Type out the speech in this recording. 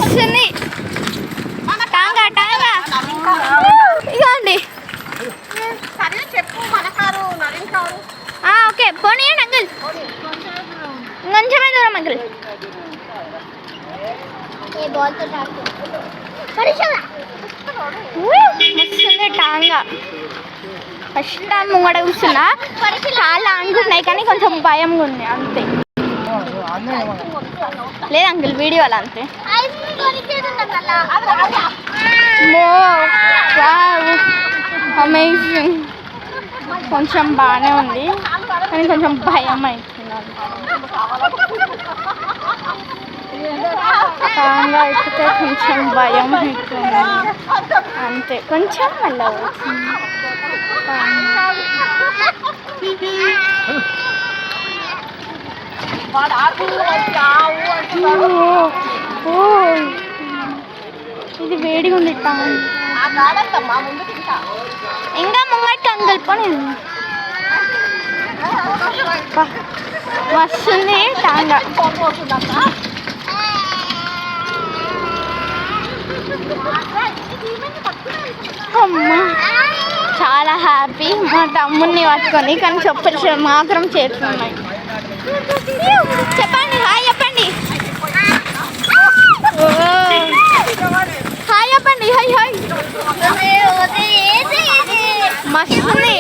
మస్తుంది టాంగా టాంగా ఇగోండి okay పోనీయండి uncle కొంచెమే దూరం అంకుల్ మస్తుంది టాంగా ఫస్ట్ టైం ముంగడ కూర్చున్నా చాలా అనుకుంటున్నాయి కానీ కొంచెం భయంగా ఉంది అంతే లేదు అంకుల్ వీడియో అలా అంతే అమేజింగ్ కొంచెం బాగానే ఉంది కానీ కొంచెం భయం అవుతుంది టాంగా ఎక్కితే కొంచెం భయం అవుతుంది అంతే కొంచెం మళ్ళీ ఇది వేడిగా ఉంది ఇంకా ముంగట్టు అంకుల్ పని వస్తుంది టాంగా అమ్మా చాలా హ్యాపీ మా తమ్ముడిని పట్టుకొని కానీ చెప్పులు మాత్రం చేస్తున్నాయి చెప్పండి హాయ్ చెప్పండి హాయ్ చెప్పండి హాయ్ హాయ్ మస్తుంది